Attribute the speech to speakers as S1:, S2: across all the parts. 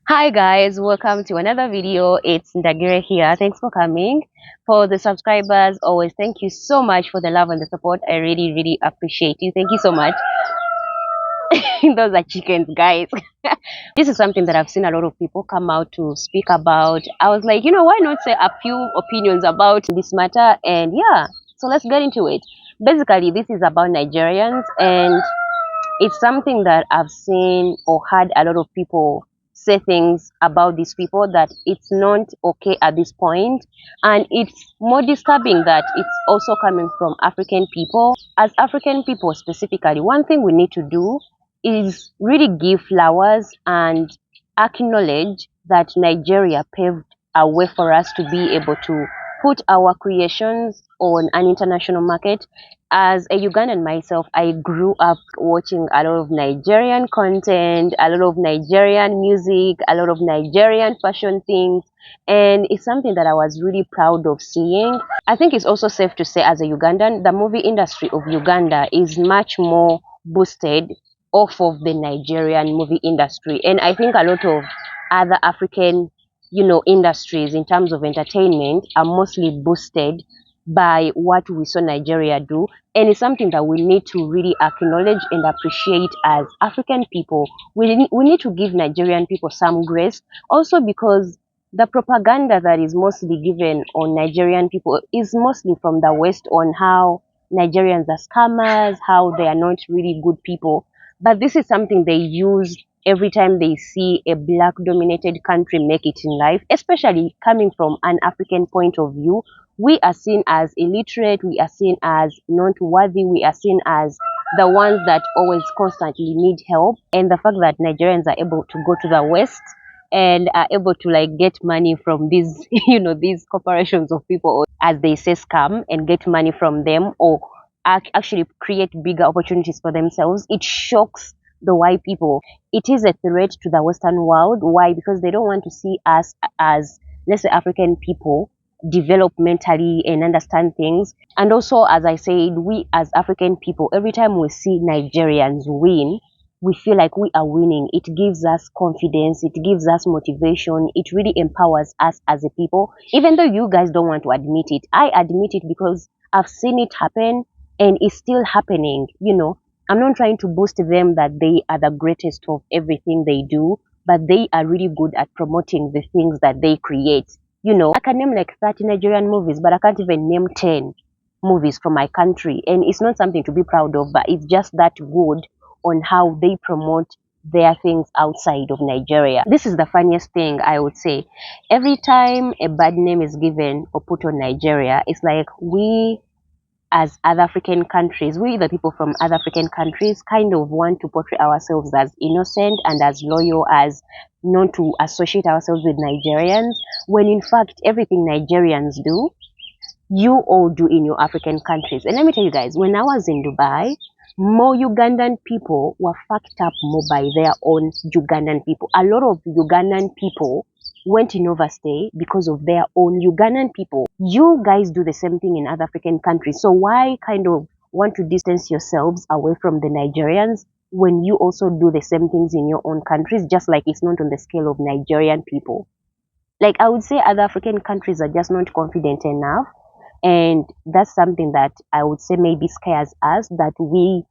S1: Hi guys, welcome to another video. It's Ǹdagire here. Thanks for coming. For the subscribers, always thank you so much for the love and the support. I really appreciate you. Thank you so much. Those are chickens, guys. This is something that I've seen a lot of people come out to speak about. I was like, why not say a few opinions about this matter? And yeah, so let's get into it. Basically, this is about Nigerians, and it's something that I've seen or heard a lot of people say things about these people that it's not okay at this point, and it's more disturbing that it's also coming from African people. As African people specifically, one thing we need to do is really give flowers and acknowledge that Nigeria paved a way for us to be able to put our creations on an international market. As a Ugandan myself, I grew up watching a lot of Nigerian content, a lot of Nigerian music, a lot of Nigerian fashion things, and it's something that I was really proud of seeing. I think it's also safe to say, as a Ugandan, the movie industry of Uganda is much more boosted off of the Nigerian movie industry, and I think a lot of other African industries in terms of entertainment are mostly boosted by what we saw Nigeria do. And it's something that we need to really acknowledge and appreciate as African people. We need to give Nigerian people some grace, also because the propaganda that is mostly given on Nigerian people is mostly from the West on how Nigerians are scammers, how they are not really good people. But this is something they use every time they see a black dominated country make it in life, especially coming from an African point of view. We are seen as illiterate, we are seen as not worthy, we are seen as the ones that always constantly need help. And the fact that Nigerians are able to go to the West and are able to get money from these these corporations of people, or as they say, scam, and get money from them, or actually create bigger opportunities for themselves, it shocks the white people. It is a threat to the Western world. Why? Because they don't want to see us as, let's say, African people develop mentally and understand things. And also, as I said, we as African people, every time we see Nigerians win, we feel like we are winning. It gives us confidence, it gives us motivation, it really empowers us as a people. Even though you guys don't want to admit it, I admit it because I've seen it happen, and it's still happening. I'm not trying to boast them that they are the greatest of everything they do, but they are really good at promoting the things that they create. I can name like 30 Nigerian movies, but I can't even name 10 movies from my country. And it's not something to be proud of, but it's just that good on how they promote their things outside of Nigeria. This is the funniest thing, I would say. Every time a bad name is given or put on Nigeria, it's like we as other African countries, we the people from other African countries kind of want to portray ourselves as innocent and as loyal, as not to associate ourselves with Nigerians, when in fact everything Nigerians do, you all do in your African countries. And let me tell you guys, when I was in Dubai, more Ugandan people were fucked up more by their own Ugandan people. A lot of Ugandan people went in overstay because of their own Ugandan people. You guys do the same thing in other African countries. So why kind of want to distance yourselves away from the Nigerians when you also do the same things in your own countries, just like it's not on the scale of Nigerian people? Like, I would say other African countries are just not confident enough. And that's something that I would say maybe scares us, that we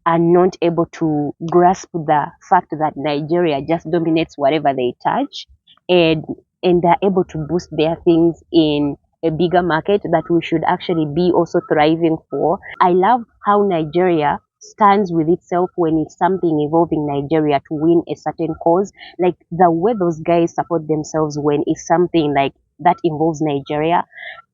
S1: are not able to grasp the fact that Nigeria just dominates whatever they touch, and they're able to boost their things in a bigger market that we should actually be also thriving for. I love how Nigeria stands with itself when it's something involving Nigeria to win a certain cause. Like the way those guys support themselves when it's something like that involves Nigeria.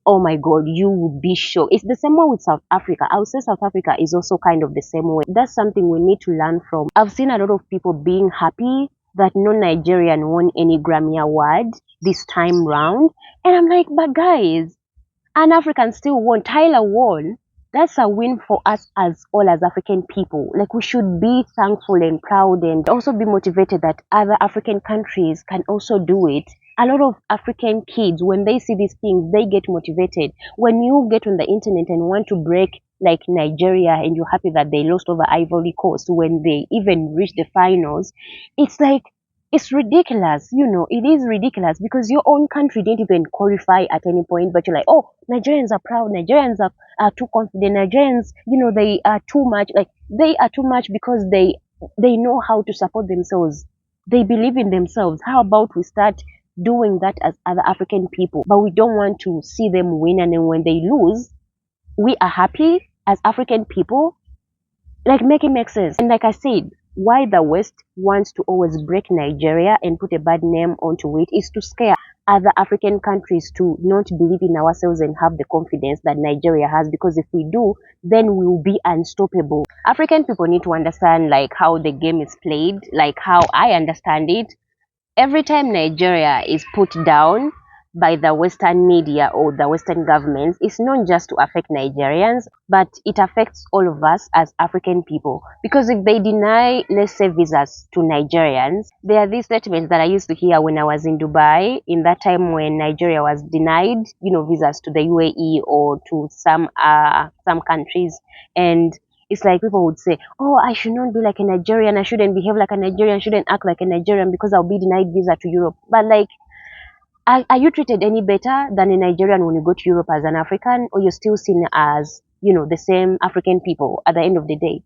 S1: Oh my God, you would be shocked. It's the same way with South Africa. I would say South Africa is also kind of the same way. That's something we need to learn from. I've seen a lot of people being happy that no Nigerian won any Grammy award this time round. And I'm like, but guys, an African still won. Tyler won. That's a win for us as all as African people. Like, we should be thankful and proud, and also be motivated that other African countries can also do it. A lot of African kids, when they see these things, they get motivated. When you get on the internet and want to break like Nigeria, and you're happy that they lost over Ivory Coast when they even reached the finals, it's like It's ridiculous, it is ridiculous because your own country didn't even qualify at any point, but you're like, oh, Nigerians are proud, Nigerians are too confident, Nigerians, they are too much, like they are too much because they know how to support themselves. They believe in themselves. How about we start doing that as other African people? But we don't want to see them win, and then when they lose, we are happy as African people. Like, make it make sense. And like I said, why the West wants to always break Nigeria and put a bad name onto it is to scare other African countries to not believe in ourselves and have the confidence that Nigeria has, because if we do, then we'll be unstoppable. African people need to understand like how the game is played, like how I understand it. Every time Nigeria is put down by the Western media or the Western governments, it's not just to affect Nigerians, but it affects all of us as African people. Because if they deny, let's say, visas to Nigerians, there are these statements that I used to hear when I was in Dubai, in that time when Nigeria was denied, visas to the UAE or to some countries. And it's like people would say, oh, I should not be like a Nigerian, I shouldn't behave like a Nigerian, shouldn't act like a Nigerian because I'll be denied visa to Europe. But like, are you treated any better than a Nigerian when you go to Europe as an African, or you're still seen as, the same African people at the end of the day?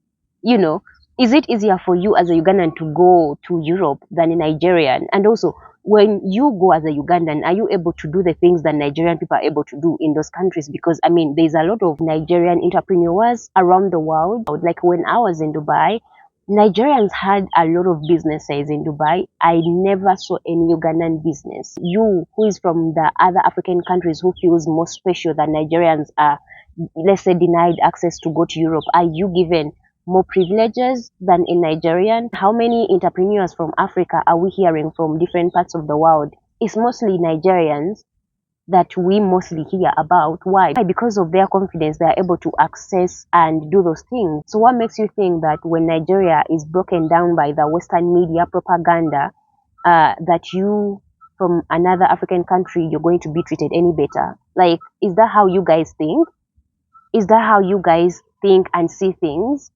S1: Is it easier for you as a Ugandan to go to Europe than a Nigerian? And also, when you go as a Ugandan, are you able to do the things that Nigerian people are able to do in those countries? Because, I mean, there's a lot of Nigerian entrepreneurs around the world. Like when I was in Dubai, Nigerians had a lot of businesses in Dubai. I never saw any Ugandan business. You, who is from the other African countries, who feels more special than Nigerians are, let's say, denied access to go to Europe, are you given more privileges than a Nigerian? How many entrepreneurs from Africa are we hearing from different parts of the world? It's mostly Nigerians that we mostly hear about. Why? Because of their confidence, they are able to access and do those things. So what makes you think that when Nigeria is broken down by the Western media propaganda, that you from another African country, you're going to be treated any better? Like, is that how you guys think? Is that how you guys think and see things?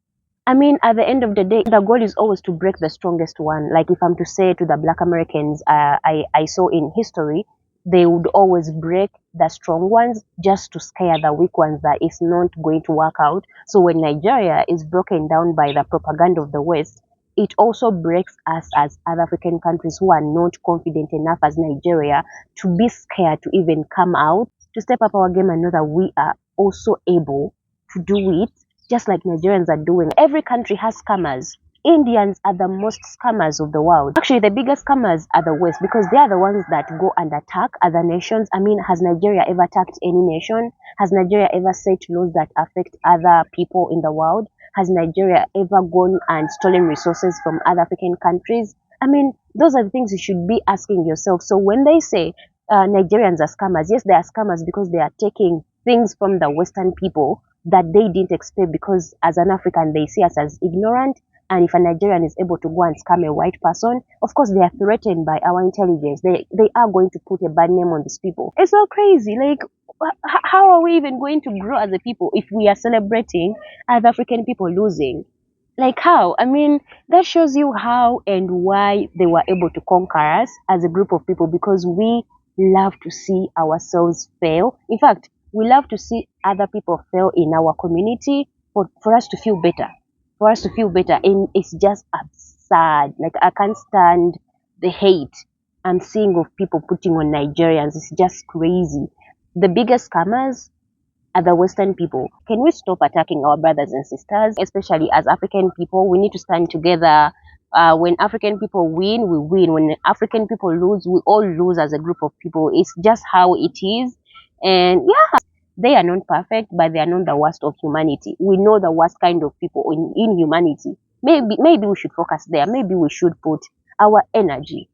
S1: I mean, at the end of the day, the goal is always to break the strongest one. Like, if I'm to say to the Black Americans, I saw in history, they would always break the strong ones just to scare the weak ones that it's not going to work out. So when Nigeria is broken down by the propaganda of the West, it also breaks us as other African countries who are not confident enough as Nigeria to be scared to even come out, to step up our game and know that we are also able to do it just like Nigerians are doing. Every country has scammers. Indians are the most scammers of the world. Actually, the biggest scammers are the West, because they are the ones that go and attack other nations. I mean, has Nigeria ever attacked any nation? Has Nigeria ever set laws that affect other people in the world? Has Nigeria ever gone and stolen resources from other African countries? I mean, those are the things you should be asking yourself. So when they say Nigerians are scammers, yes, they are scammers because they are taking things from the Western people that they didn't expect, because as an African, they see us as ignorant. And if a Nigerian is able to go and scam a white person, of course they are threatened by our intelligence. They are going to put a bad name on these people. It's so crazy. Like, how are we even going to grow as a people if we are celebrating other African people losing? Like, how? I mean, that shows you how and why they were able to conquer us as a group of people, because we love to see ourselves fail. In fact, we love to see other people fail in our community for us to feel better. And it's just absurd. Like, I can't stand the hate I'm seeing of people putting on Nigerians. It's just crazy. The biggest scammers are the Western people. Can we stop attacking our brothers and sisters? Especially as African people, we need to stand together. When African people win, we win. When African people lose, we all lose as a group of people. It's just how it is. And yeah, they are not perfect, but they are not the worst of humanity. We know the worst kind of people in humanity. Maybe we should focus there. Maybe we should put our energy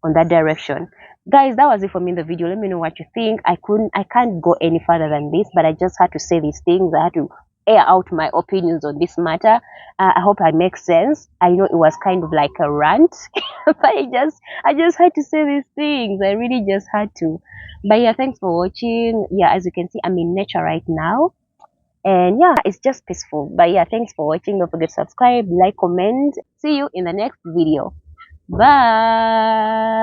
S1: on that direction. Guys, that was it for me in the video. Let me know what you think. I can't go any further than this, but I just had to say these things. I had to air out my opinions on this matter. I hope I make sense. I know it was kind of like a rant, but I just had to say these things. I really just had to. But yeah, thanks for watching. Yeah, as you can see, I'm in nature right now. And yeah, it's just peaceful. But yeah, thanks for watching. Don't forget to subscribe, like, comment. See you in the next video. Bye.